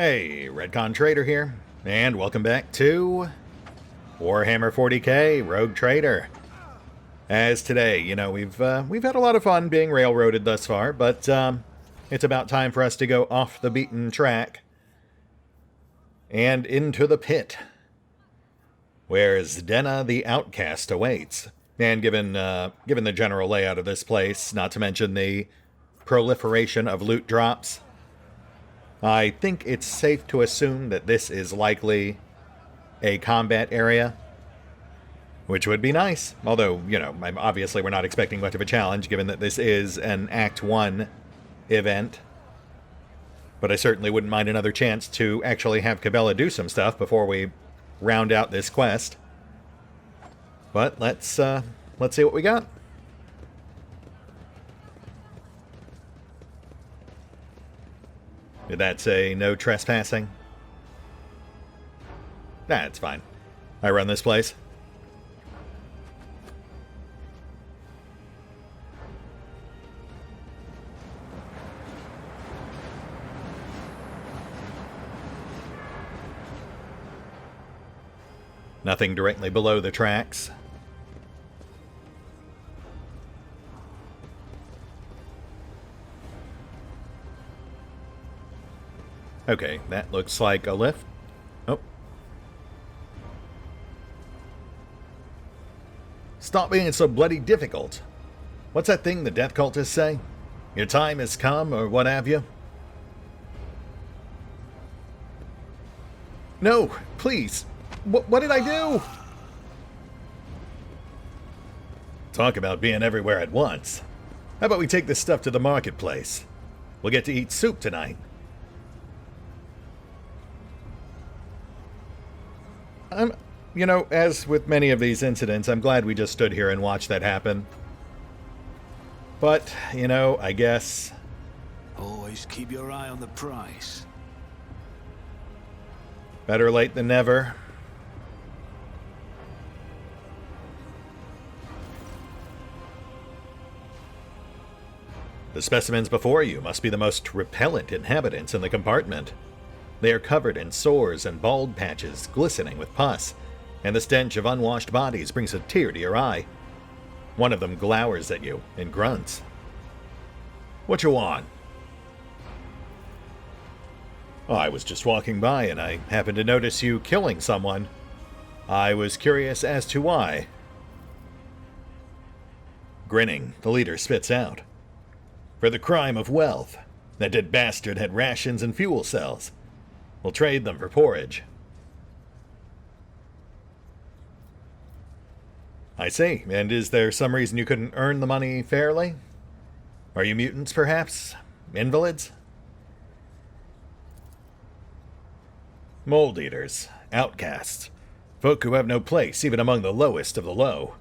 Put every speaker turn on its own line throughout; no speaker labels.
Hey, RetconRaider here, and welcome back to Warhammer 40k Rogue Trader. As today, we've had a lot of fun being railroaded thus far, but it's about time for us to go off the beaten track and into the pit, where Zdena the Outcast awaits. And given the general layout of this place, not to mention the proliferation of loot drops, I think it's safe to assume that this is likely a combat area, which would be nice. Although, obviously we're not expecting much of a challenge, given that this is an Act 1 event. But I certainly wouldn't mind another chance to actually have Cabela do some stuff before we round out this quest. But let's see what we got. Did that say no trespassing? Nah, it's fine. I run this place. Nothing directly below the tracks. Okay, that looks like a lift. Oh. Stop being so bloody difficult. What's that thing the death cultists say? Your time has come, or what have you? No, please. What did I do? Talk about being everywhere at once. How about we take this stuff to the marketplace? We'll get to eat soup tonight. As with many of these incidents, I'm glad we just stood here and watched that happen. But, I guess...
Always keep your eye on the price.
Better late than never. The specimens before you must be the most repellent inhabitants in the compartment. They are covered in sores and bald patches, glistening with pus, and the stench of unwashed bodies brings a tear to your eye. One of them glowers at you and grunts. What you want? I was just walking by and I happened to notice you killing someone. I was curious as to why. Grinning, the leader spits out. For the crime of wealth. That dead bastard had rations and fuel cells. We'll trade them for porridge. I see. And is there some reason you couldn't earn the money fairly? Are you mutants, perhaps? Invalids? Mold eaters. Outcasts. Folk who have no place, even among the lowest of the low.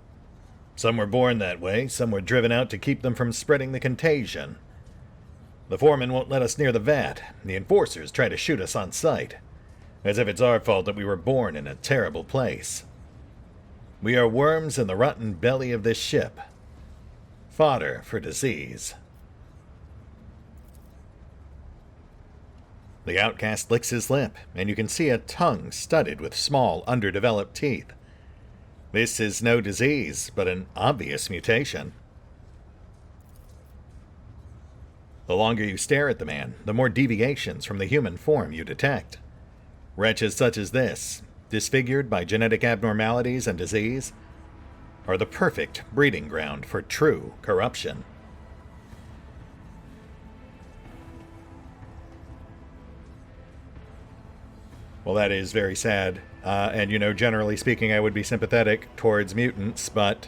Some were born that way, some were driven out to keep them from spreading the contagion. The foreman won't let us near the vat. The enforcers try to shoot us on sight, as if it's our fault that we were born in a terrible place. We are worms in the rotten belly of this ship. Fodder for disease. The outcast licks his lip, and you can see a tongue studded with small, underdeveloped teeth. This is no disease, but an obvious mutation. The longer you stare at the man, the more deviations from the human form you detect. Wretches such as this, disfigured by genetic abnormalities and disease, are the perfect breeding ground for true corruption. Well, that is very sad. And generally speaking, I would be sympathetic towards mutants, but...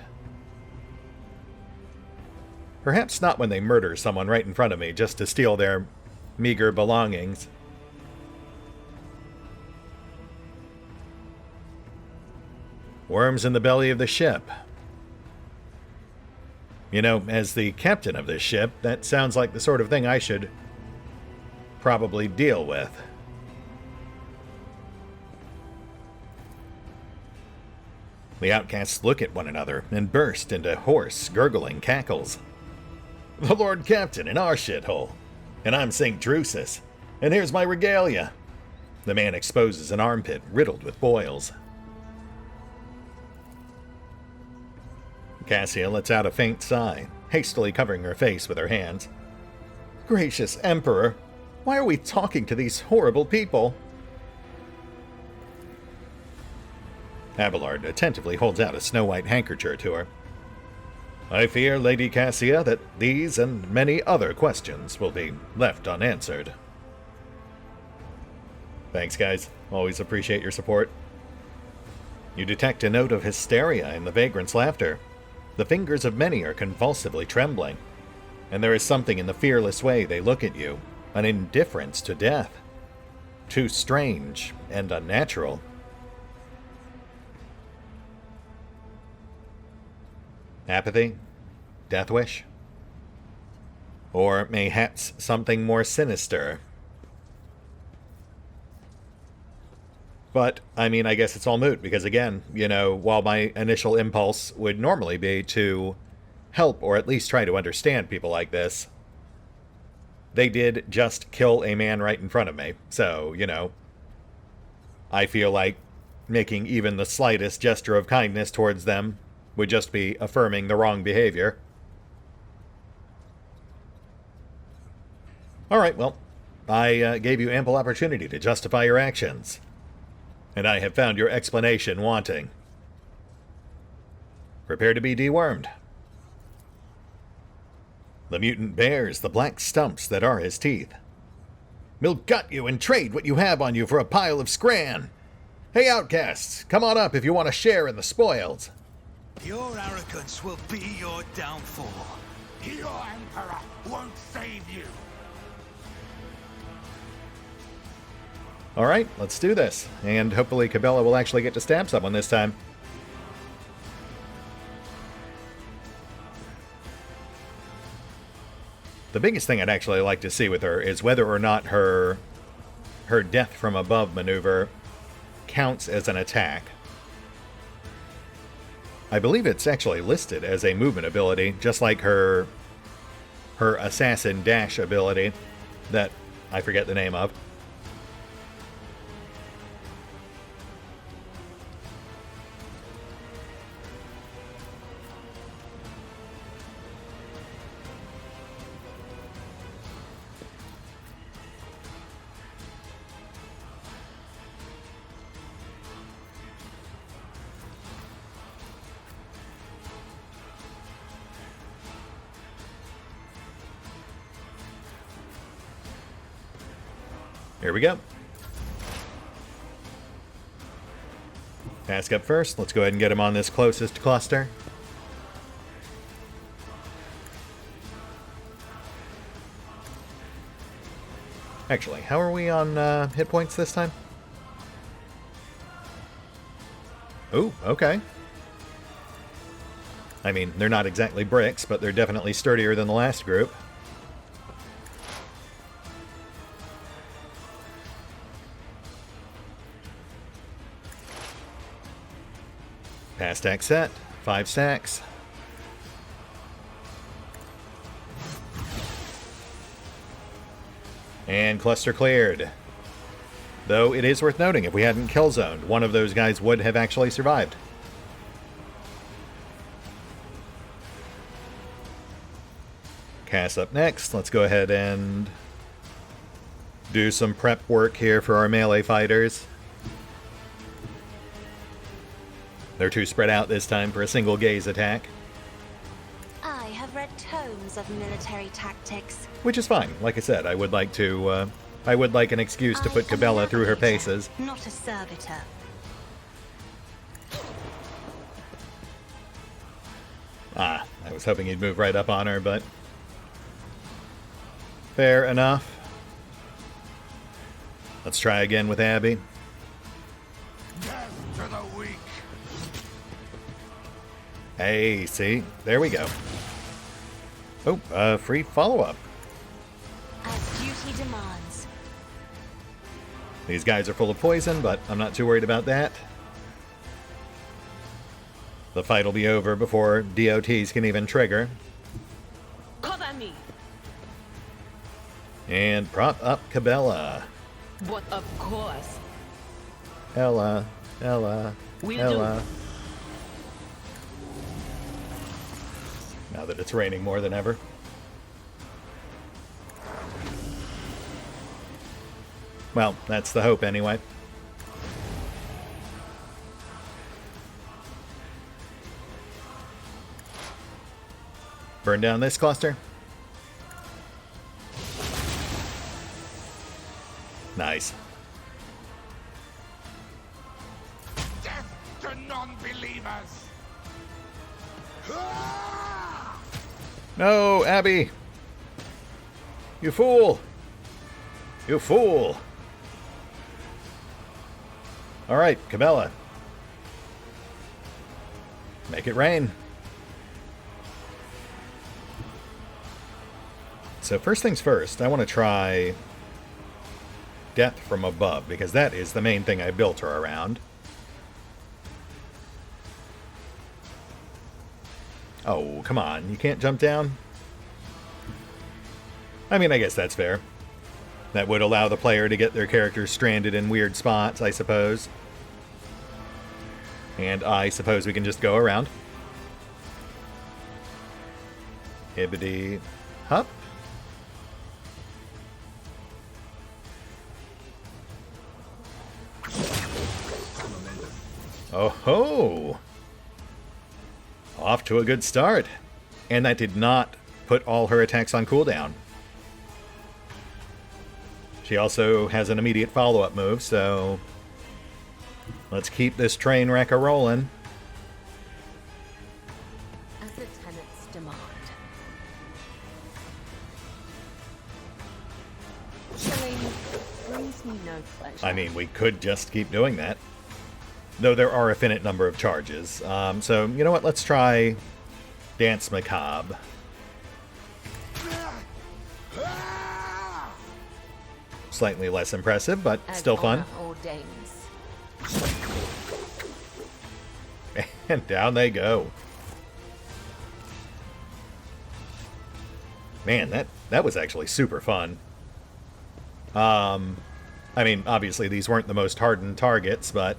perhaps not when they murder someone right in front of me just to steal their meager belongings. Worms in the belly of the ship. As the captain of this ship, that sounds like the sort of thing I should probably deal with. The outcasts look at one another and burst into hoarse, gurgling cackles. The Lord Captain in our shithole, and I'm St. Drusus, and here's my regalia. The man exposes an armpit riddled with boils. Cassia lets out a faint sigh, hastily covering her face with her hands. Gracious Emperor, why are we talking to these horrible people? Abelard attentively holds out a snow-white handkerchief to her. I fear, Lady Cassia, that these and many other questions will be left unanswered. Thanks, guys. Always appreciate your support. You detect a note of hysteria in the vagrant's laughter. The fingers of many are convulsively trembling, and there is something in the fearless way they look at you, an indifference to death. Too strange and unnatural. Apathy? Death wish? Or mayhaps something more sinister? But, I mean, I guess it's all moot, because again, you know, while my initial impulse would normally be to help or at least try to understand people like this, they did just kill a man right in front of me. So, you know, I feel like making even the slightest gesture of kindness towards them would just be affirming the wrong behavior. Alright, well, I gave you ample opportunity to justify your actions, and I have found your explanation wanting. Prepare to be dewormed. The mutant bears the black stumps that are his teeth. We'll gut you and trade what you have on you for a pile of scran. Hey, outcasts, come on up if you want to share in the spoils.
Your arrogance will be your downfall.
Your Emperor won't save you.
Alright, let's do this. And hopefully Cabela will actually get to stab someone this time. The biggest thing I'd actually like to see with her is whether or not her death from above maneuver counts as an attack. I believe it's actually listed as a movement ability, just like her assassin dash ability that I forget the name of. Here we go. Task up first. Let's go ahead and get him on this closest cluster. Actually, how are we on hit points this time? Ooh, okay. I mean, they're not exactly bricks, but they're definitely sturdier than the last group. Pass stack set, 5 stacks. And cluster cleared. Though it is worth noting, if we hadn't kill zoned, one of those guys would have actually survived. Cass up next. Let's go ahead and do some prep work here for our melee fighters. They're too spread out this time for a single gaze attack.
I have read tomes of military tactics.
Which is fine. Like I said, I would like to, I would like an excuse to put Cabela through her paces.
Not a servitor.
Ah, I was hoping he'd move right up on her, but fair enough. Let's try again with Abby.
Death to the weak.
Hey, see? There we go. Oh, free follow-up.
As duty demands.
These guys are full of poison, but I'm not too worried about that. The fight will be over before DOTs can even trigger.
Cover me.
And prop up Cabela.
But of course.
Ella.
Will do.
Now that it's raining more than ever. Well, that's the hope anyway. Burn down this cluster. Nice.
Death to non-believers!
No, Abby! You fool! You fool! Alright, Cabela. Make it rain. So first things first, I want to try death from above, because that is the main thing I built her around. Oh, come on. You can't jump down? I mean, I guess that's fair. That would allow the player to get their character stranded in weird spots, I suppose. And I suppose we can just go around. Hibbity hup. Oh ho! Off to a good start. And that did not put all her attacks on cooldown. She also has an immediate follow-up move, so let's keep this train wreck a-rolling.
As the tenants demand. Killing brings me no pleasure.
I mean, we could just keep doing that. Though there are a finite number of charges. So, you know what? Let's try Dance Macabre. Slightly less impressive, but
As
still fun.
honor ordains.
And down they go. Man, that was actually super fun. I mean, obviously these weren't the most hardened targets, but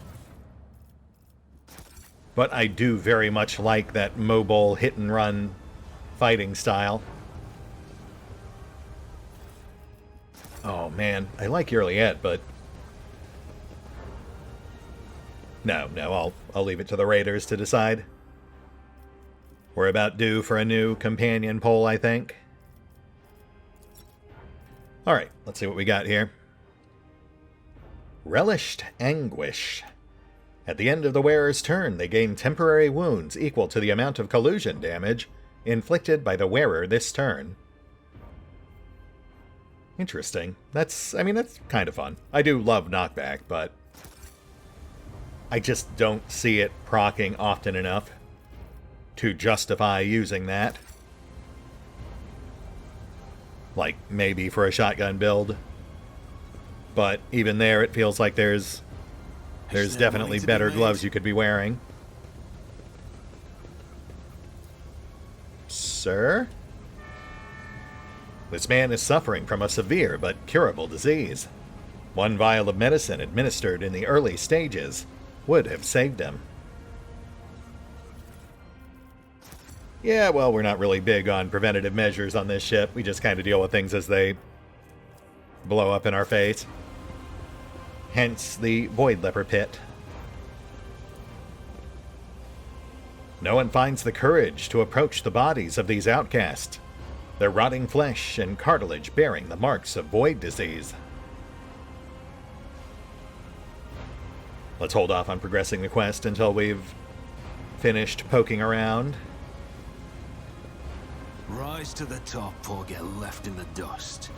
I do very much like that mobile hit-and-run fighting style. Oh, man. I like Yurliette, but no, I'll leave it to the raiders to decide. We're about due for a new companion poll, I think. Alright, let's see what we got here. Relished Anguish. At the end of the wearer's turn, they gain temporary wounds equal to the amount of collusion damage inflicted by the wearer this turn. Interesting. That's kind of fun. I do love knockback, but I just don't see it proccing often enough to justify using that. Like, maybe for a shotgun build. But even there, it feels like there's definitely better gloves you could be wearing. Sir? This man is suffering from a severe but curable disease. One vial of medicine administered in the early stages would have saved him. Yeah, well, we're not really big on preventative measures on this ship. We just kind of deal with things as they blow up in our face. Hence the Void Leper Pit. No one finds the courage to approach the bodies of these outcasts, their rotting flesh and cartilage bearing the marks of void disease. Let's hold off on progressing the quest until we've finished poking around.
Rise to the top or get left in the dust.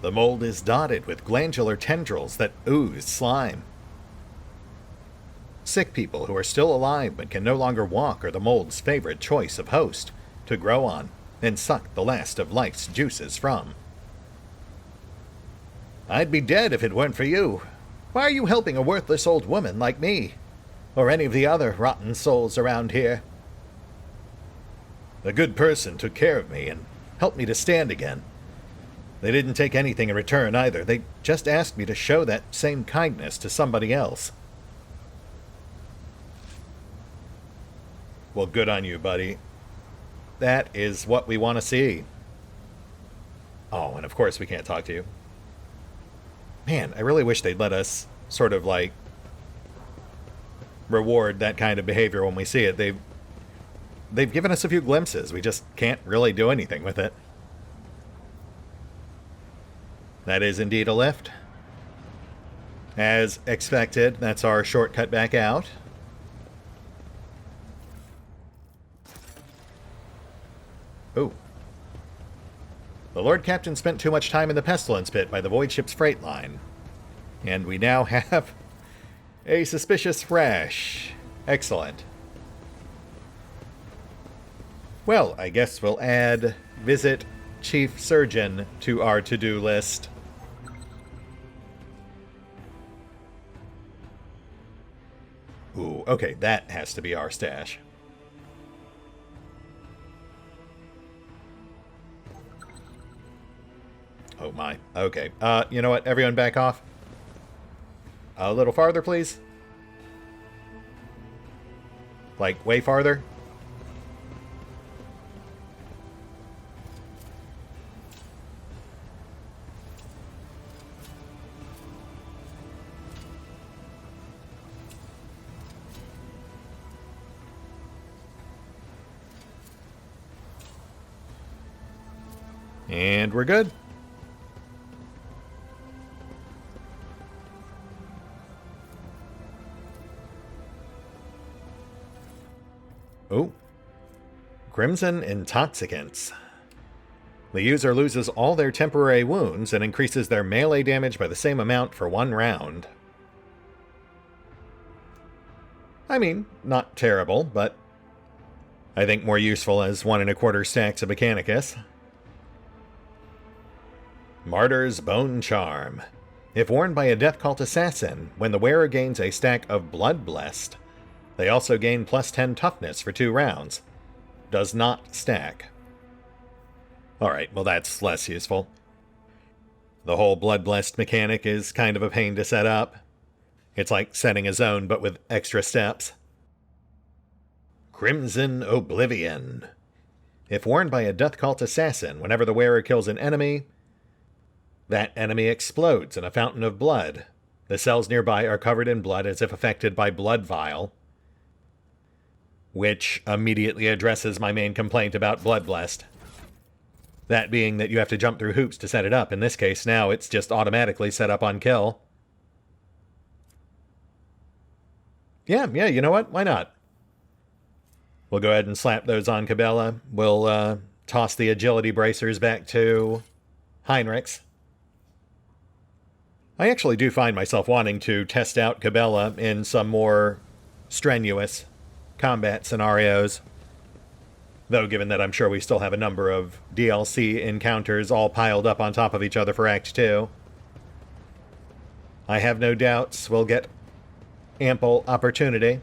The mold is dotted with glandular tendrils that ooze slime. Sick people who are still alive but can no longer walk are the mold's favorite choice of host to grow on and suck the last of life's juices from. I'd be dead if it weren't for you. Why are you helping a worthless old woman like me? Or any of the other rotten souls around here? A good person took care of me and helped me to stand again. They didn't take anything in return either. They just asked me to show that same kindness to somebody else. Well, good on you, buddy. That is what we want to see. Oh, and of course we can't talk to you. Man, I really wish they'd let us sort of like reward that kind of behavior when we see it. They've given us a few glimpses. We just can't really do anything with it. That is indeed a lift. As expected, that's our shortcut back out. Ooh. The Lord Captain spent too much time in the Pestilence Pit by the Void Ship's freight line. And we now have a suspicious rash. Excellent. Well, I guess we'll add Visit Chief Surgeon to our to-do list. Ooh, okay, that has to be our stash. Oh my. Okay. You know what? Everyone back off. A little farther, please. Like, way farther. And we're good. Oh. Crimson Intoxicants. The user loses all their temporary wounds and increases their melee damage by the same amount for 1 round. I mean, not terrible, but I think more useful as 1 1/4 stacks of Mechanicus. Martyr's Bone Charm. If worn by a Death Cult assassin, when the wearer gains a stack of Blood Blessed, they also gain +10 toughness for 2 rounds. Does not stack. Alright, well that's less useful. The whole Blood Blessed mechanic is kind of a pain to set up. It's like setting a zone, but with extra steps. Crimson Oblivion. If worn by a Death Cult assassin, whenever the wearer kills an enemy, that enemy explodes in a fountain of blood. The cells nearby are covered in blood as if affected by Blood Vial. Which immediately addresses my main complaint about Blood Blessed. That being that you have to jump through hoops to set it up. In this case, now it's just automatically set up on kill. Yeah, you know what? Why not? We'll go ahead and slap those on Cabela. We'll toss the agility bracers back to Heinrichs. I actually do find myself wanting to test out Cabela in some more strenuous combat scenarios. Though, given that I'm sure we still have a number of DLC encounters all piled up on top of each other for Act 2, I have no doubts we'll get ample opportunity.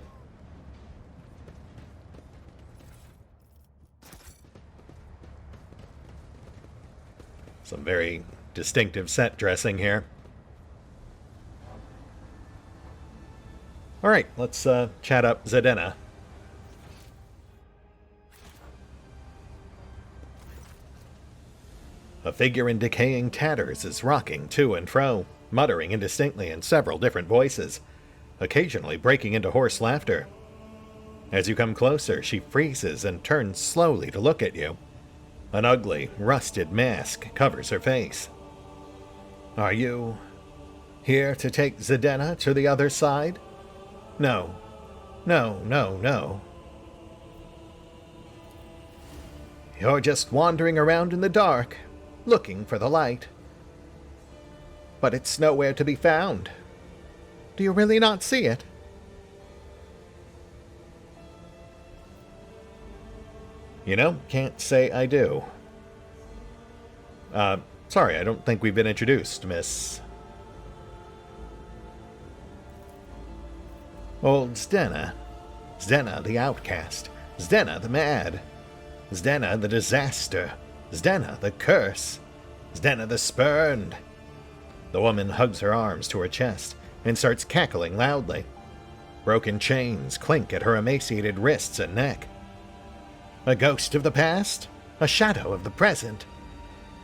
Some very distinctive set dressing here. Alright, let's chat up Zdenna. A figure in decaying tatters is rocking to and fro, muttering indistinctly in several different voices, occasionally breaking into hoarse laughter. As you come closer, she freezes and turns slowly to look at you. An ugly, rusted mask covers her face. Are you here to take Zdenna to the other side? No. No. You're just wandering around in the dark, looking for the light. But it's nowhere to be found. Do you really not see it? You know, can't say I do. Sorry, I don't think we've been introduced, Miss... Old Zdenna. Zdenna the outcast. Zdenna the mad. Zdenna the disaster. Zdenna the curse. Zdena the Spurned! The woman hugs her arms to her chest and starts cackling loudly. Broken chains clink at her emaciated wrists and neck. A ghost of the past? A shadow of the present?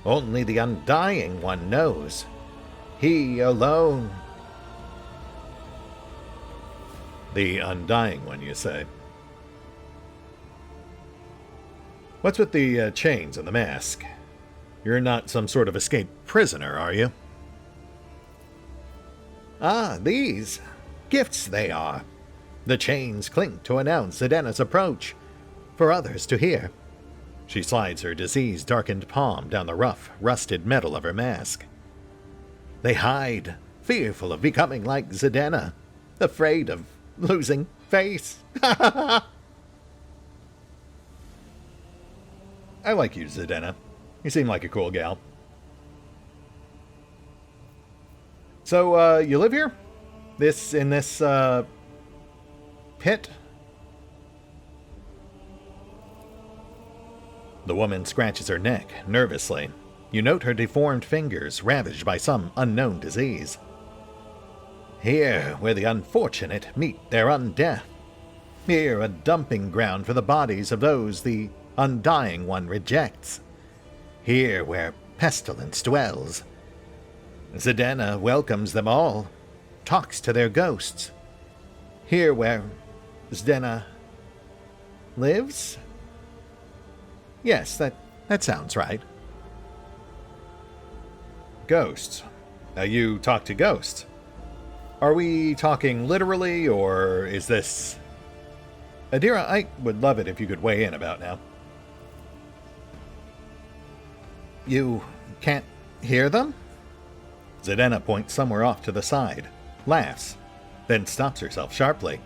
Only the Undying One knows. He alone. The Undying One, you say? What's with the chains and the mask? You're not some sort of escaped prisoner, are you? Ah, these. Gifts they are. The chains clink to announce Zedena's approach, for others to hear. She slides her disease-darkened palm down the rough, rusted metal of her mask. They hide, fearful of becoming like Zedena, afraid of losing face. I like you, Zedena. You seem like a cool gal. So, you live here? In this pit? The woman scratches her neck, nervously. You note her deformed fingers ravaged by some unknown disease. Here, where the unfortunate meet their undeath. Here, a dumping ground for the bodies of those the Undying One rejects. Here, where pestilence dwells. Zedena welcomes them all, talks to their ghosts. Here, where Zedena lives? Yes, that sounds right. Ghosts. Now you talk to ghosts. Are we talking literally, or is this... Adira, I would love it if you could weigh in about now. You can't hear them? Zedena points somewhere off to the side, laughs, then stops herself sharply.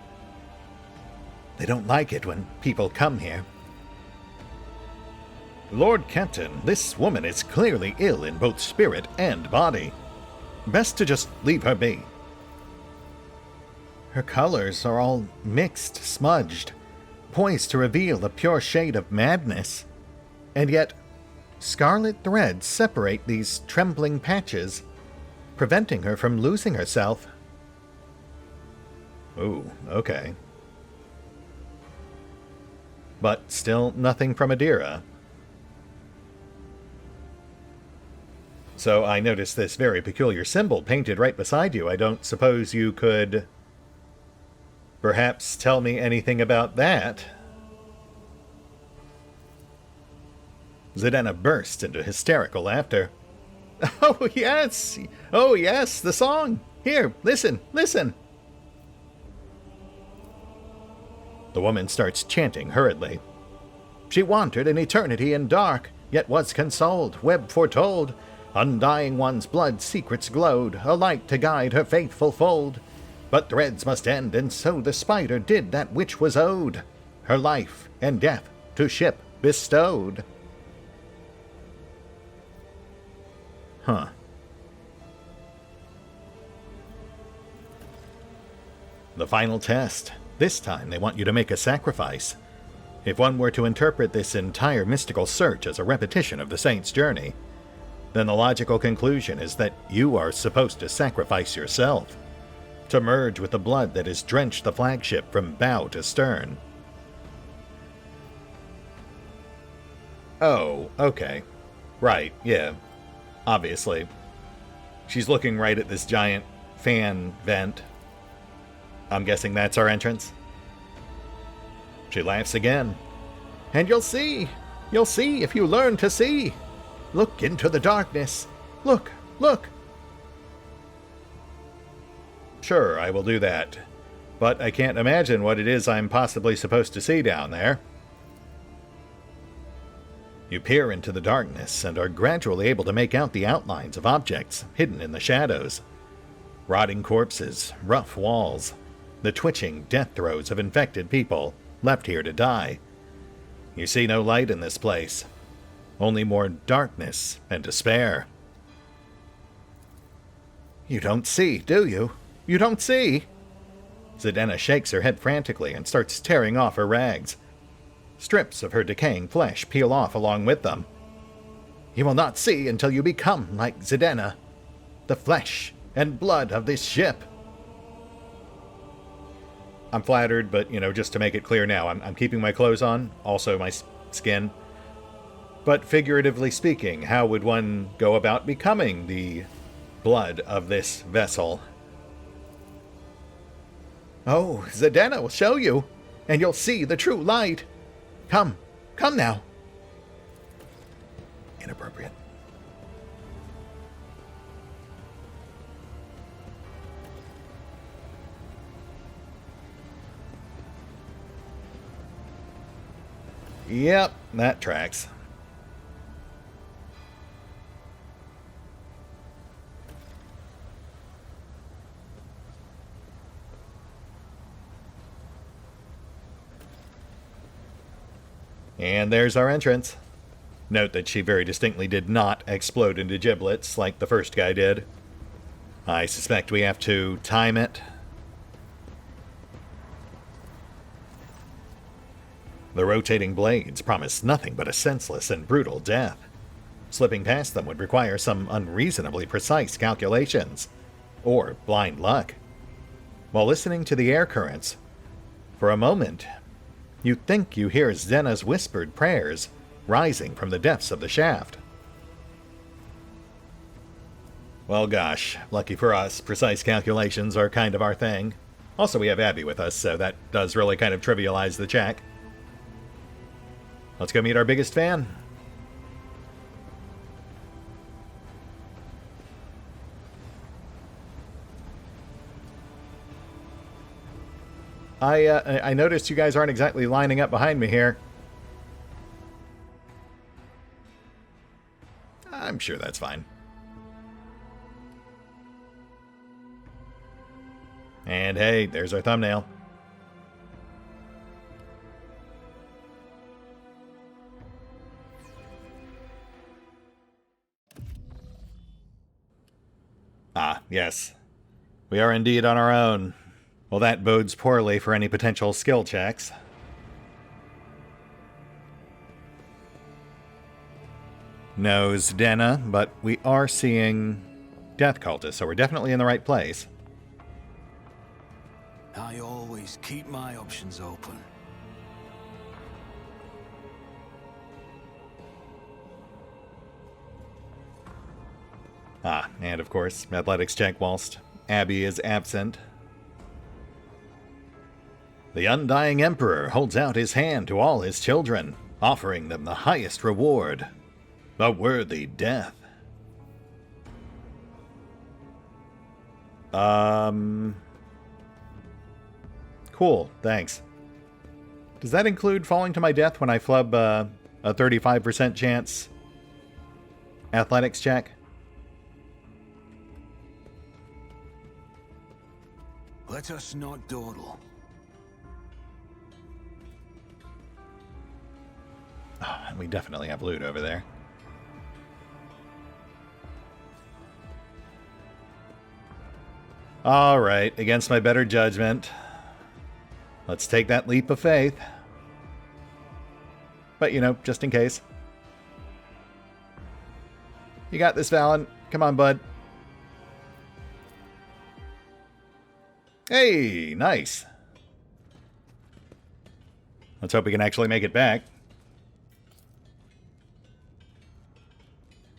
They don't like it when people come here. Lord Kenton, this woman is clearly ill in both spirit and body. Best to just leave her be. Her colors are all mixed, smudged, poised to reveal a pure shade of madness. And yet, scarlet threads separate these trembling patches, preventing her from losing herself. Ooh, okay. But still nothing from Adira. So I noticed this very peculiar symbol painted right beside you. I don't suppose you could perhaps tell me anything about that? Zedena burst into hysterical laughter. Oh, yes! Oh, yes, the song! Here, listen, listen! The woman starts chanting hurriedly. She wandered an eternity in dark, yet was consoled, web foretold. Undying One's blood secrets glowed, a light to guide her faithful fold. But threads must end, and so the spider did that which was owed, her life and death to ship bestowed. Huh. The final test. This time they want you to make a sacrifice. If one were to interpret this entire mystical search as a repetition of the saint's journey, then the logical conclusion is that you are supposed to sacrifice yourself, to merge with the blood that has drenched the flagship from bow to stern. Oh, okay. Right, yeah. Obviously. She's looking right at this giant fan vent. I'm guessing that's our entrance. She laughs again. And you'll see if you learn to see. Look into the darkness. Look, look. Sure, I will do that. But I can't imagine what it is I'm possibly supposed to see down there. You peer into the darkness and are gradually able to make out the outlines of objects hidden in the shadows. Rotting corpses, rough walls, the twitching death throes of infected people left here to die. You see no light in this place. Only more darkness and despair. You don't see, do you? You don't see? Zedena shakes her head frantically and starts tearing off her rags. Strips of her decaying flesh peel off along with them. You will not see until you become like Zidana, the flesh and blood of this ship. I'm flattered, but, just to make it clear now, I'm keeping my clothes on, also my skin. But figuratively speaking, how would one go about becoming the blood of this vessel? Oh, Zidana will show you, and you'll see the true light. Come now. Inappropriate. Yep, that tracks. And there's our entrance. Note that she very distinctly did not explode into giblets like the first guy did. I suspect we have to time it. The rotating blades promise nothing but a senseless and brutal death. Slipping past them would require some unreasonably precise calculations, or blind luck. While listening to the air currents, for a moment, you think you hear Zena's whispered prayers rising from the depths of the shaft. Well, gosh, lucky for us, precise calculations are kind of our thing. Also, we have Abby with us, so that does really kind of trivialize the check. Let's go meet our biggest fan. I noticed you guys aren't exactly lining up behind me here. I'm sure that's fine. And hey, there's our thumbnail. Ah, yes. We are indeed on our own. Well, that bodes poorly for any potential skill checks. No Zdena, but we are seeing Death Cultists, so we're definitely in the right place.
I always keep my options open.
Ah, and of course, athletics check whilst Abby is absent. The Undying Emperor holds out his hand to all his children, offering them the highest reward, a worthy death. Cool, thanks. Does that include falling to my death when I flub a 35% chance athletics check?
Let us not dawdle.
Oh, and we definitely have loot over there. Alright, against my better judgment, let's take that leap of faith. But, just in case. You got this, Valen. Come on, bud. Hey, nice. Let's hope we can actually make it back.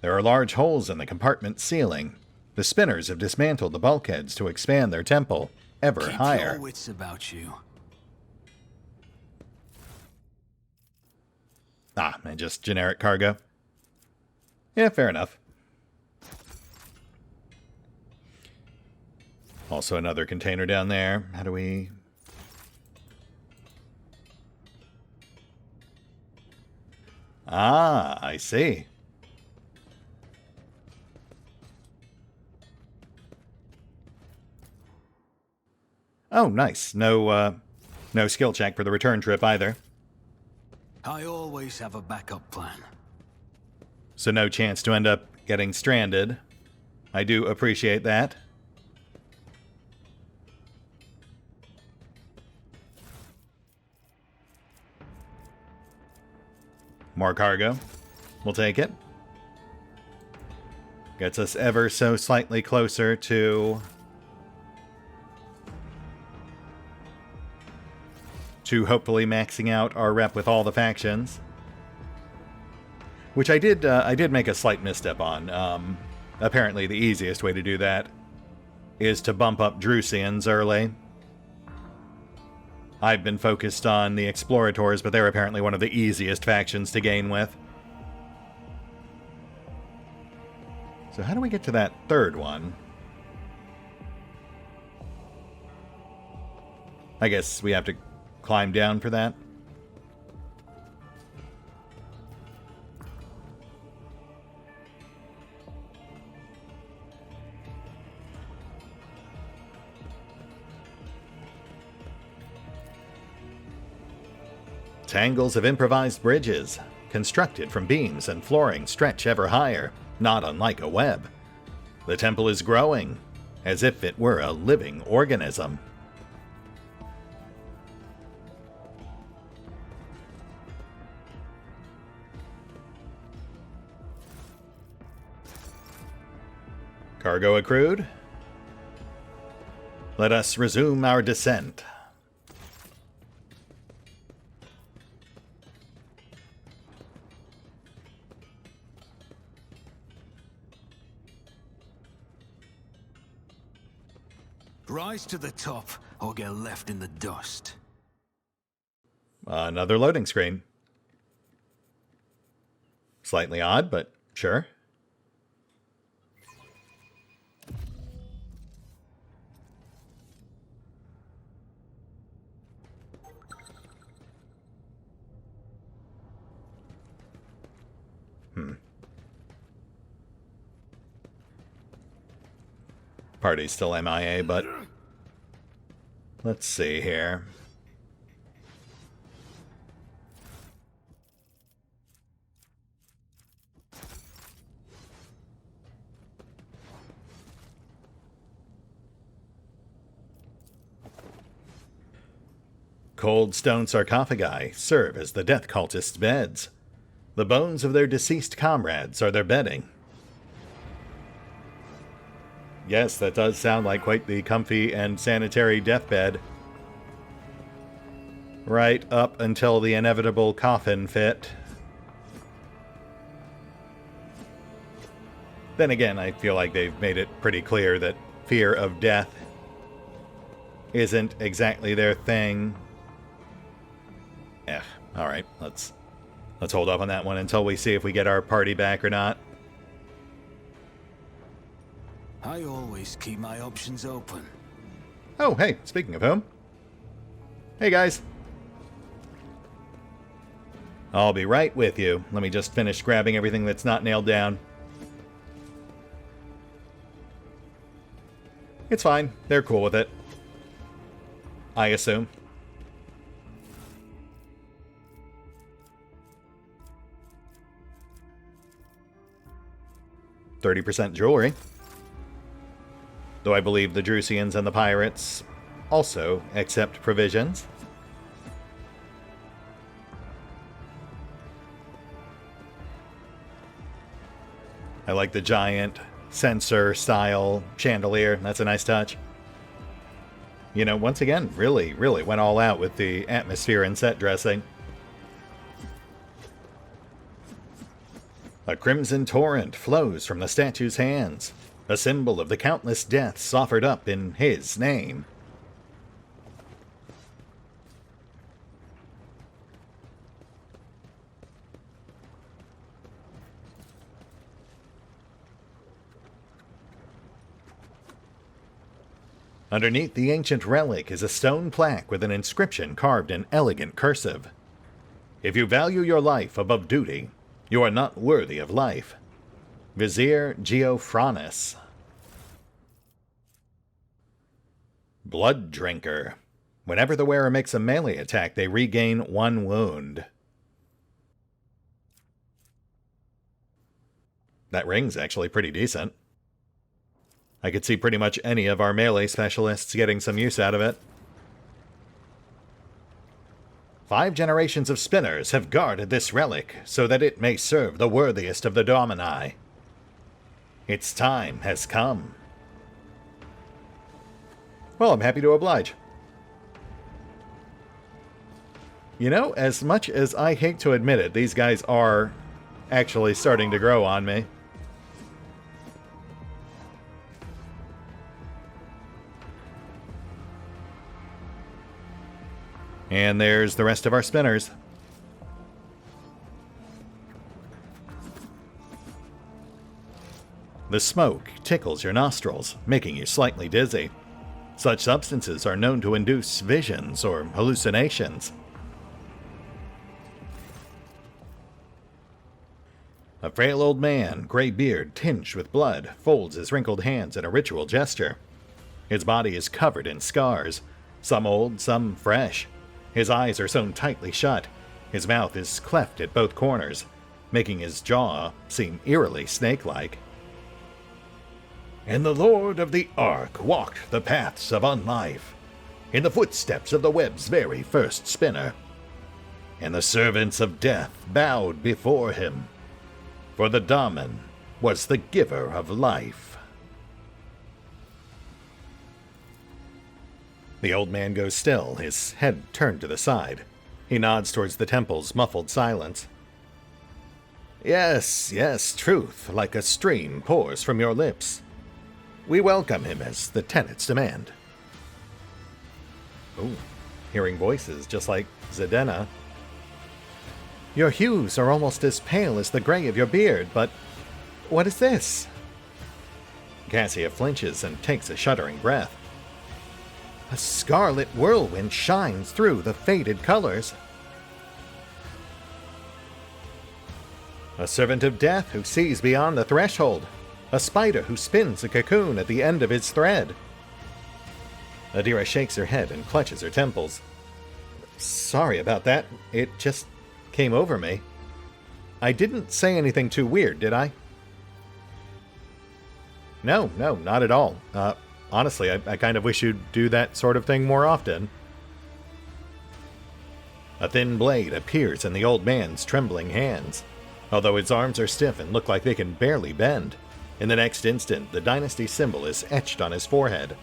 There are large holes in the compartment ceiling. The spinners have dismantled the bulkheads to expand their temple ever higher.
Keep your wits about you.
Ah, and just generic cargo. Yeah, fair enough. Also another container down there. How do we... Ah, I see. Oh, nice. No skill check for the return trip either.
I always have a backup plan.
So no chance to end up getting stranded. I do appreciate that. More cargo. We'll take it. Gets us ever so slightly closer to hopefully maxing out our rep with all the factions. Which I did make a slight misstep on. Apparently the easiest way to do that is to bump up Drusians early. I've been focused on the Explorators, but they're apparently one of the easiest factions to gain with. So how do we get to that third one? I guess we have to climb down for that. Tangles of improvised bridges, constructed from beams and flooring, stretch ever higher, not unlike a web. The temple is growing, as if it were a living organism. Cargo accrued. Let us resume our descent.
Rise to the top, or get left in the dust.
Another loading screen. Slightly odd, but sure. Party's still MIA, but let's see here. Cold stone sarcophagi serve as the death cultists' beds. The bones of their deceased comrades are their bedding. Yes, that does sound like quite the comfy and sanitary deathbed. Right up until the inevitable coffin fit. Then again, I feel like they've made it pretty clear that fear of death isn't exactly their thing. Alright, let's hold off on that one until we see if we get our party back or not.
I always keep my options open.
Oh, hey, speaking of whom. Hey, guys. I'll be right with you. Let me just finish grabbing everything that's not nailed down. It's fine. They're cool with it. I assume. %30 jewelry. Though I believe the Drusians and the pirates also accept provisions. I like the giant censer-style chandelier. That's a nice touch. You know, once again, really went all out with the atmosphere and set dressing. A crimson torrent flows from the statue's hands, a symbol of the countless deaths offered up in his name. Underneath the ancient relic is a stone plaque with an inscription carved in elegant cursive. If you value your life above duty, you are not worthy of life. Vizier Geophronis. Blood Drinker. Whenever the wearer makes a melee attack, they regain 1 wound. That ring's actually pretty decent. I could see pretty much any of our melee specialists getting some use out of it. 5 generations of spinners have guarded this relic so that it may serve the worthiest of the Domini. Its time has come. Well, I'm happy to oblige. You know, as much as I hate to admit it, these guys are actually starting to grow on me. And there's the rest of our spinners. The smoke tickles your nostrils, making you slightly dizzy. Such substances are known to induce visions or hallucinations. A frail old man, gray beard tinged with blood, folds his wrinkled hands in a ritual gesture. His body is covered in scars, some old, some fresh. His eyes are sewn tightly shut. His mouth is cleft at both corners, making his jaw seem eerily snake-like. And the Lord of the Ark walked the paths of unlife, in the footsteps of the web's very first spinner. And the servants of death bowed before him, for the Daemon was the giver of life. The old man goes still, his head turned to the side. He nods towards the temple's muffled silence. Yes, yes, truth, like a stream, pours from your lips. We welcome him as the tenets demand. Ooh, hearing voices just like Zedena. Your hues are almost as pale as the gray of your beard, but what is this? Cassia flinches and takes a shuddering breath. A scarlet whirlwind shines through the faded colors. A servant of death who sees beyond the threshold. A spider who spins a cocoon at the end of its thread. Adira shakes her head and clutches her temples. Sorry about that. It just came over me. I didn't say anything too weird, did I? No, not at all. Honestly, I kind of wish you'd do that sort of thing more often. A thin blade appears in the old man's trembling hands. Although his arms are stiff and look like they can barely bend. In the next instant, the dynasty symbol is etched on his forehead,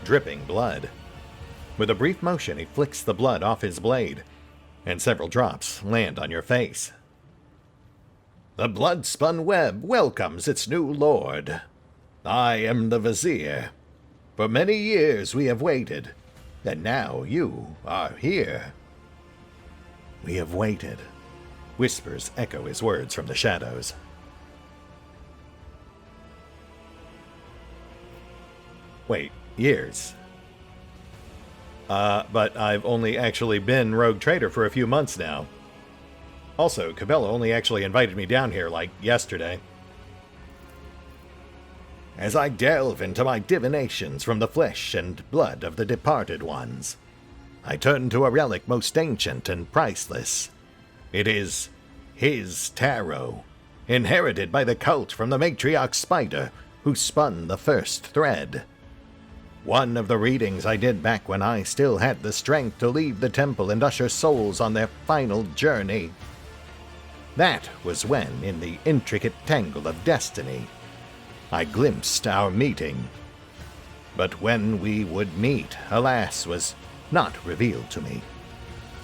dripping blood. With a brief motion, he flicks the blood off his blade, and several drops land on your face. The blood-spun web welcomes its new lord. I am the Vizier. For many years we have waited, and now you are here. We have waited. Whispers echo his words from the shadows. Wait, years? But I've only actually been Rogue Trader for a few months now. Also, Cabela only actually invited me down here, like, yesterday. As I delve into my divinations from the flesh and blood of the departed ones, I turn to a relic most ancient and priceless. It is his tarot, inherited by the cult from the matriarch spider who spun the first thread. One of the readings I did back when I still had the strength to leave the temple and usher souls on their final journey. That was when, in the intricate tangle of destiny, I glimpsed our meeting. But when we would meet, alas, was not revealed to me.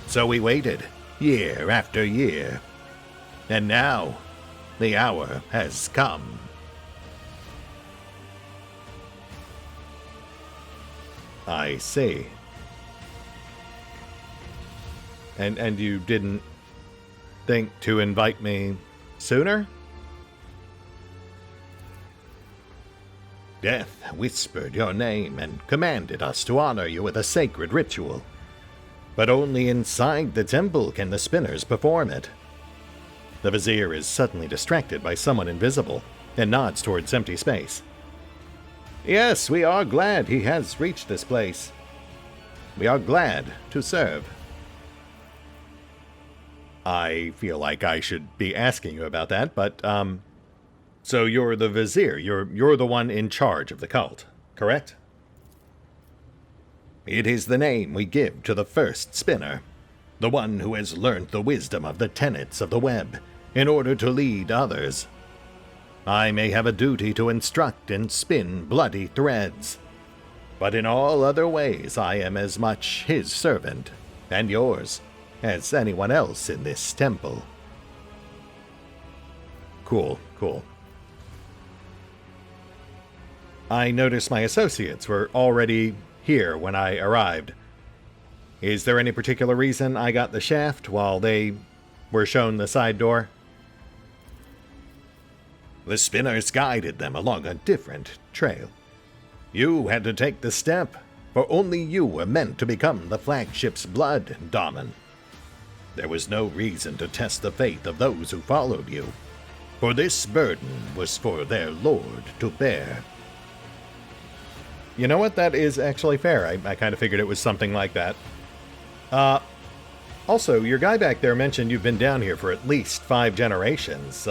So we waited, year after year. And now, the hour has come. I see. And you didn't think to invite me sooner? Death whispered your name and commanded us to honor you with a sacred ritual. But only inside the temple can the spinners perform it. The Vizier is suddenly distracted by someone invisible and nods towards empty space. Yes, we are glad he has reached this place. We are glad to serve. I feel like I should be asking you about that, but, so you're the Vizier, you're the one in charge of the cult, correct? It is the name we give to the first spinner, the one who has learnt the wisdom of the tenets of the web, in order to lead others. I may have a duty to instruct and spin bloody threads, but in all other ways I am as much his servant, and yours, as anyone else in this temple. Cool, cool. I noticed my associates were already here when I arrived. Is there any particular reason I got the shaft while they were shown the side door? The spinners guided them along a different trail. You had to take the step, for only you were meant to become the flagship's blood daemon. There was no reason to test the faith of those who followed you, for this burden was for their lord to bear. You know what? That is actually fair. I kind of figured it was something like that. Also, your guy back there mentioned you've been down here for at least 5 generations.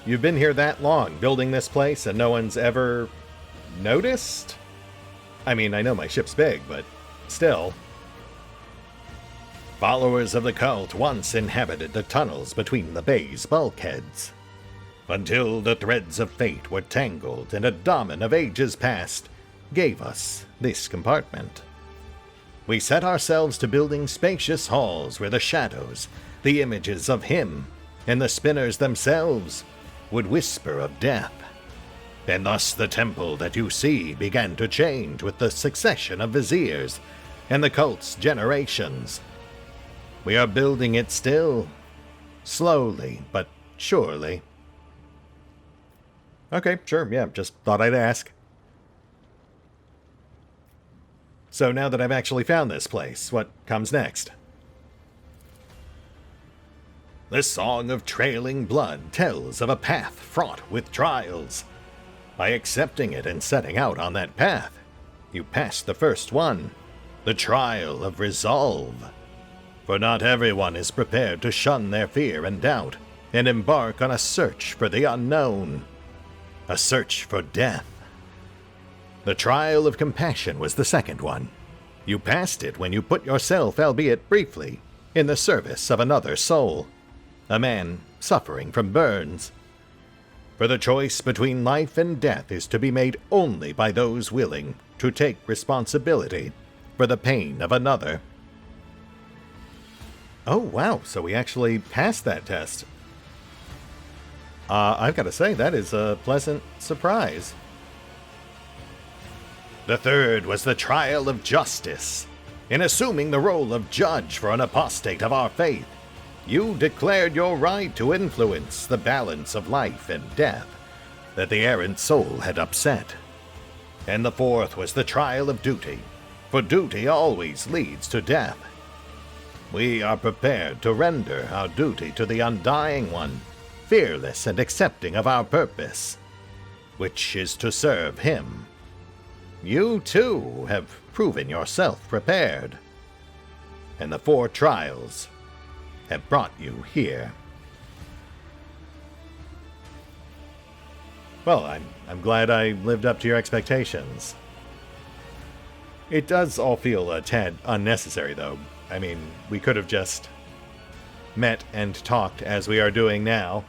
You've been here that long, building this place, and no one's ever noticed? I mean, I know my ship's big, but still. Followers of the cult once inhabited the tunnels between the bay's bulkheads, until the threads of fate were tangled and a daemon of ages past gave us this compartment. We set ourselves to building spacious halls where the shadows, the images of him, and the spinners themselves would whisper of death. And thus the temple that you see began to change with the succession of viziers and the cult's generations. We are building it still, slowly but surely. Okay, sure, yeah, just thought I'd ask. So now that I've actually found this place, what comes next? The Song of Trailing Blood tells of a path fraught with trials. By accepting it and setting out on that path, you pass the first one, the trial of resolve. For not everyone is prepared to shun their fear and doubt and embark on a search for the unknown, a search for death. The trial of compassion was the second one. You passed it when you put yourself, albeit briefly, in the service of another soul, a man suffering from burns. For the choice between life and death is to be made only by those willing to take responsibility for the pain of another. Oh wow, so we actually passed that test. I've got to say, that is a pleasant surprise. The third was the trial of justice. In assuming the role of judge for an apostate of our faith, you declared your right to influence the balance of life and death that the errant soul had upset. And the fourth was the trial of duty, for duty always leads to death. We are prepared to render our duty to the Undying One, fearless and accepting of our purpose, which is to serve him. You, too, have proven yourself prepared, and the 4 trials have brought you here. Well, I'm glad I lived up to your expectations. It does all feel a tad unnecessary, though. I mean, we could have just met and talked as we are doing now.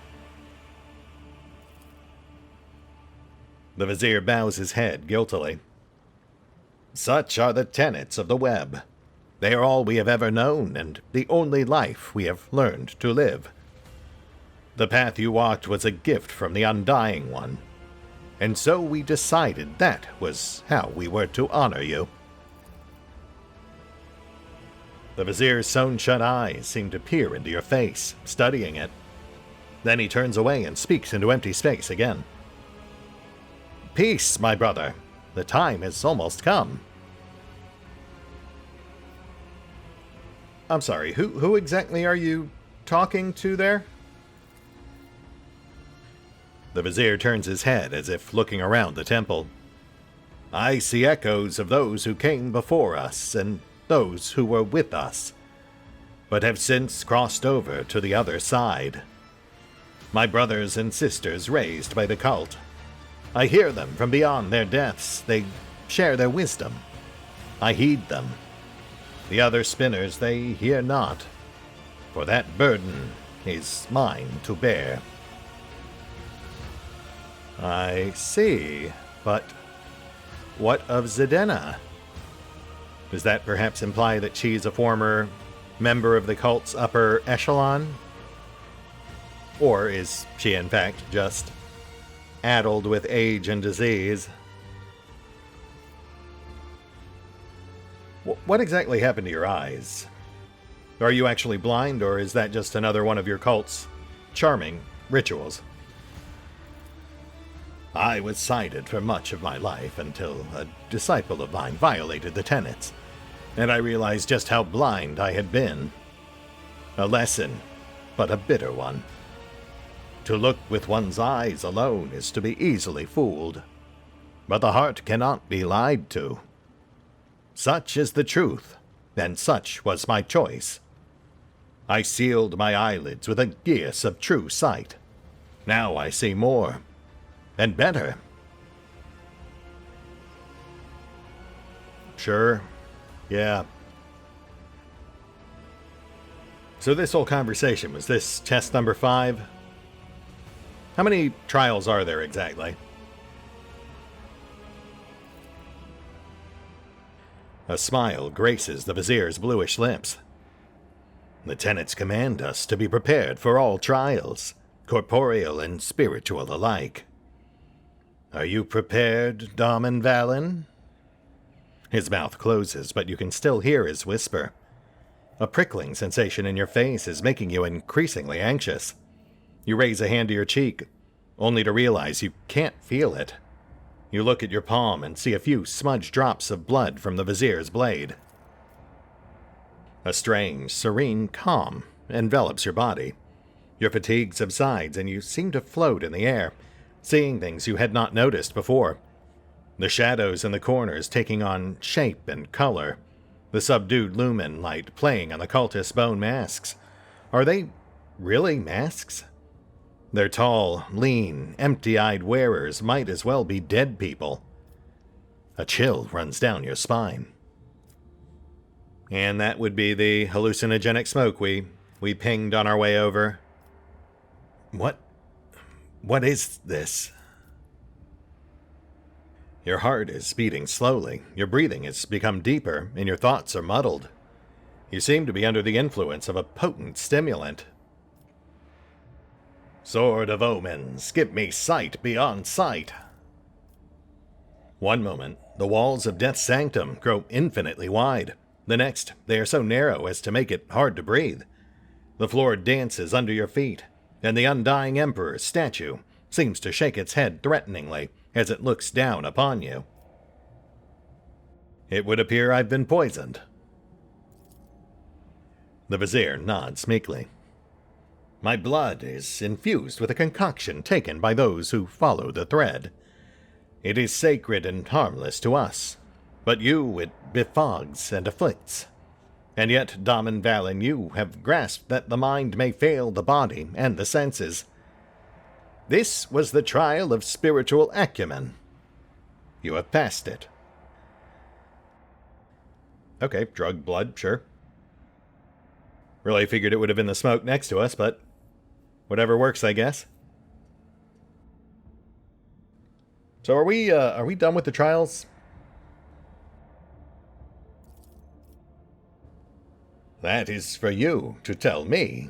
The Vizier bows his head guiltily. Such are the tenets of the web. They are all we have ever known, and the only life we have learned to live. The path you walked was a gift from the Undying One, and so we decided that was how we were to honor you. The Vizier's sewn-shut eyes seem to peer into your face, studying it. Then he turns away and speaks into empty space again. Peace, my brother. The time has almost come. I'm sorry, who exactly are you talking to there? The Vizier turns his head as if looking around the temple. I see echoes of those who came before us and those who were with us, but have since crossed over to the other side. My brothers and sisters raised by the cult. I hear them from beyond their deaths. They share their wisdom. I heed them. The other spinners they hear not, for that burden is mine to bear. I see. But what of Zdenna? Does that perhaps imply that she's a former member of the cult's upper echelon? Or is she in fact just addled with age and disease? What exactly happened to your eyes? Are you actually blind, or is that just another one of your cult's charming rituals? I was sighted for much of my life until a disciple of mine violated the tenets, and I realized just how blind I had been. A lesson, but a bitter one. To look with one's eyes alone is to be easily fooled, but the heart cannot be lied to. Such is the truth, and such was my choice. I sealed my eyelids with a geas of true sight. Now I see more, and better. Sure, yeah. So this whole conversation, was this test number 5? How many trials are there exactly? A smile graces the Vizier's bluish lips. The tenets command us to be prepared for all trials, corporeal and spiritual alike. Are you prepared, Daman Valen? His mouth closes, but you can still hear his whisper. A prickling sensation in your face is making you increasingly anxious. You raise a hand to your cheek, only to realize you can't feel it. You look at your palm and see a few smudged drops of blood from the Vizier's blade. A strange, serene calm envelops your body. Your fatigue subsides and you seem to float in the air, seeing things you had not noticed before. The shadows in the corners taking on shape and color. The subdued lumen light playing on the cultists' bone masks. Are they really masks? Their tall, lean, empty-eyed wearers might as well be dead people. A chill runs down your spine. And that would be the hallucinogenic smoke we pinged on our way over. What is this? Your heart is beating slowly, your breathing has become deeper, and your thoughts are muddled. You seem to be under the influence of a potent stimulant. Sword of omens, give me sight beyond sight. One moment, the walls of Death's Sanctum grow infinitely wide. The next, they are so narrow as to make it hard to breathe. The floor dances under your feet, and the undying Emperor's statue seems to shake its head threateningly as it looks down upon you. It would appear I've been poisoned. The Vizier nods meekly. My blood is infused with a concoction taken by those who follow the thread. It is sacred and harmless to us, but you it befogs and afflicts. And yet, Daman Valen, you have grasped that the mind may fail the body and the senses. This was the trial of spiritual acumen. You have passed it. Okay, drug blood, sure. Really figured it would have been the smoke next to us, but whatever works, I guess. So are we done with the trials? That is for you to tell me.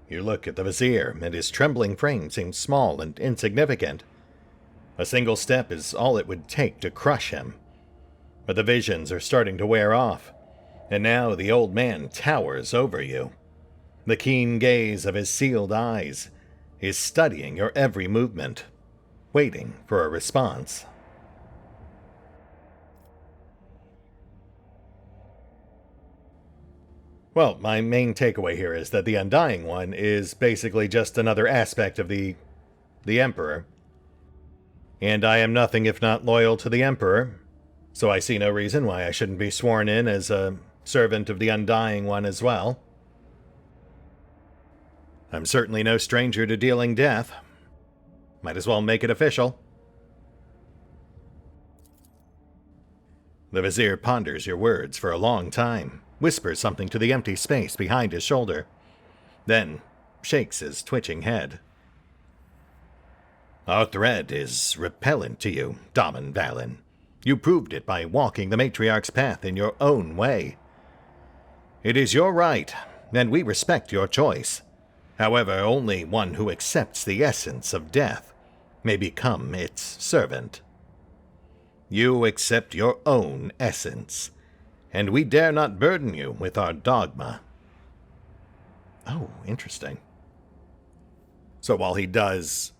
You look at the Vizier, and his trembling frame seems small and insignificant. A single step is all it would take to crush him. But the visions are starting to wear off, and now the old man towers over you. The keen gaze of his sealed eyes is studying your every movement, waiting for a response. Well, my main takeaway here is that the Undying One is basically just another aspect of the Emperor. And I am nothing if not loyal to the Emperor, so I see no reason why I shouldn't be sworn in as a servant of the Undying One as well. I'm certainly no stranger to dealing death. Might as well make it official. The Vizier ponders your words for a long time, whispers something to the empty space behind his shoulder, then shakes his twitching head. Our threat is repellent to you, Daman Valen. You proved it by walking the Matriarch's path in your own way. It is your right, and we respect your choice. However, only one who accepts the essence of death may become its servant. You accept your own essence, and we dare not burden you with our dogma. Oh, interesting. So while he does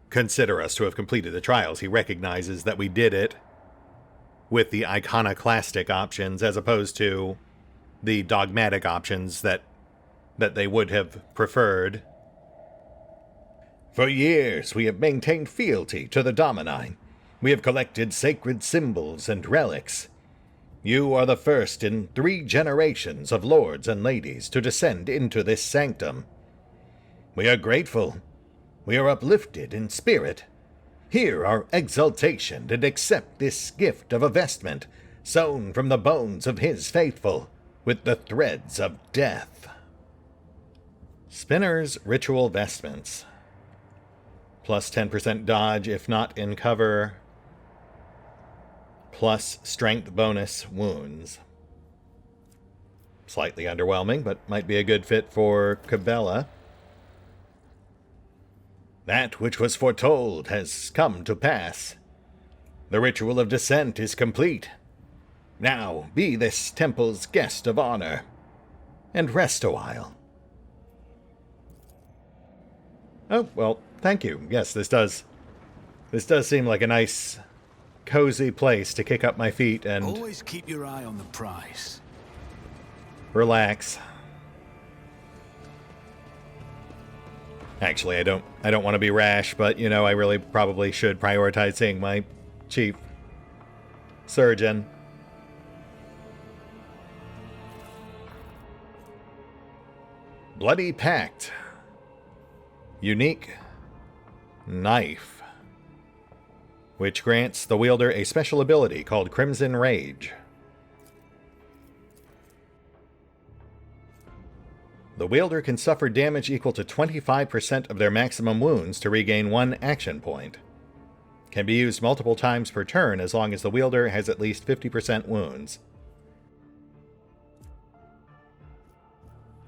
consider us to have completed the trials, he recognizes that we did it with the iconoclastic options as opposed to the dogmatic options that they would have preferred. For years we have maintained fealty to the Domini. We have collected sacred symbols and relics. You are the first in 3 generations of lords and ladies to descend into this sanctum. We are grateful. We are uplifted in spirit. Hear our exultation and accept this gift of a vestment sewn from the bones of his faithful with the threads of death. Spinner's Ritual Vestments. Plus 10% dodge if not in cover. Plus strength bonus wounds. Slightly underwhelming, but might be a good fit for Cabela. That which was foretold has come to pass. The ritual of descent is complete. Now be this temple's guest of honor, and rest a while. Oh, well, thank you. Yes, this does seem like a nice, cozy place to kick up my feet and
always keep your eye on the prize.
Relax. Actually, I don't want to be rash, but you know, I really probably should prioritize seeing my chief surgeon. Bloody Pact. Unique knife, which grants the wielder a special ability called Crimson Rage. The wielder can suffer damage equal to 25% of their maximum wounds to regain 1 action point. Can be used multiple times per turn as long as the wielder has at least 50% wounds.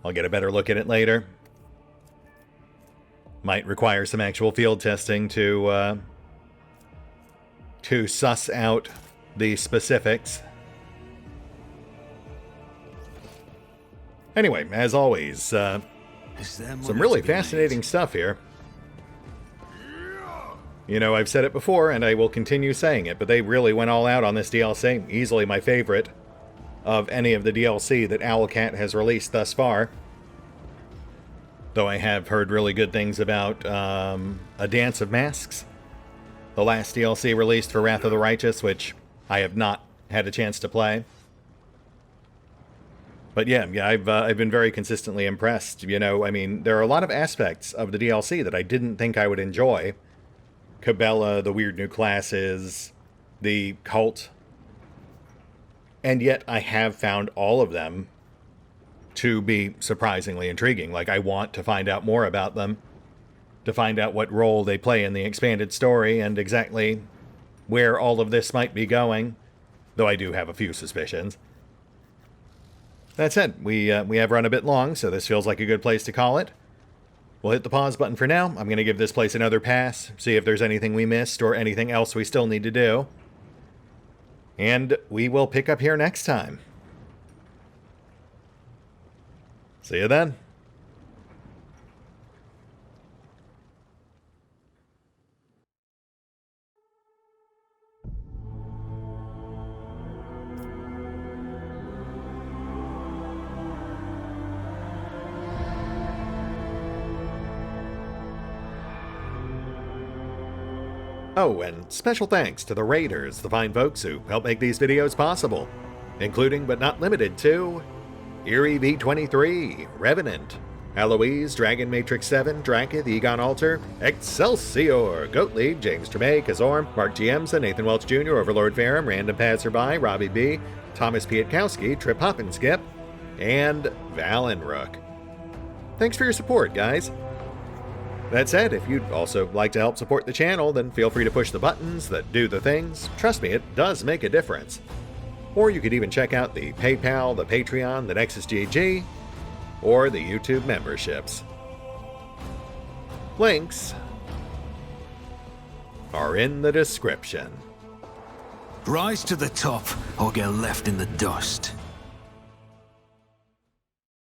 I'll get a better look at it later. Might require some actual field testing to suss out the specifics. Anyway, as always, some really fascinating stuff here. You know, I've said it before, and I will continue saying it, but they really went all out on this DLC. Easily my favorite of any of the DLC that Owlcat has released thus far. Though I have heard really good things about A Dance of Masks, the last DLC released for Wrath of the Righteous, which I have not had a chance to play. But yeah, I've been very consistently impressed. You know, I mean, there are a lot of aspects of the DLC that I didn't think I would enjoy. Cabela, the weird new classes, the cult. And yet I have found all of them to be surprisingly intriguing. Like, I want to find out more about them, to find out what role they play in the expanded story and exactly where all of this might be going, though I do have a few suspicions. That said, we have run a bit long, so this feels like a good place to call it. We'll hit the pause button for now. I'm going to give this place another pass, see if there's anything we missed or anything else we still need to do. And we will pick up here next time. See you then. Oh, and special thanks to the Raiders, the fine folks who help make these videos possible, including but not limited to Eerie V23, Revenant, Alois, Dragon Matrix 7, Drakiith, EgonAlter, Exsellsior, Gottlieb, James Trimmier, Kazorm, Mark Giemza, Nathan Welch Jr., OverlordPherom, RandomPassrby, RobbyB, Tomasz Piątkowski, Triphoppenskip, and Valinrook. Thanks for your support, guys. That said, if you'd also like to help support the channel, then feel free to push the buttons that do the things. Trust me, it does make a difference. Or you could even check out the PayPal, the Patreon, the Nexus GG, or the YouTube memberships. Links are in the description.
Rise to the top or get left in the dust.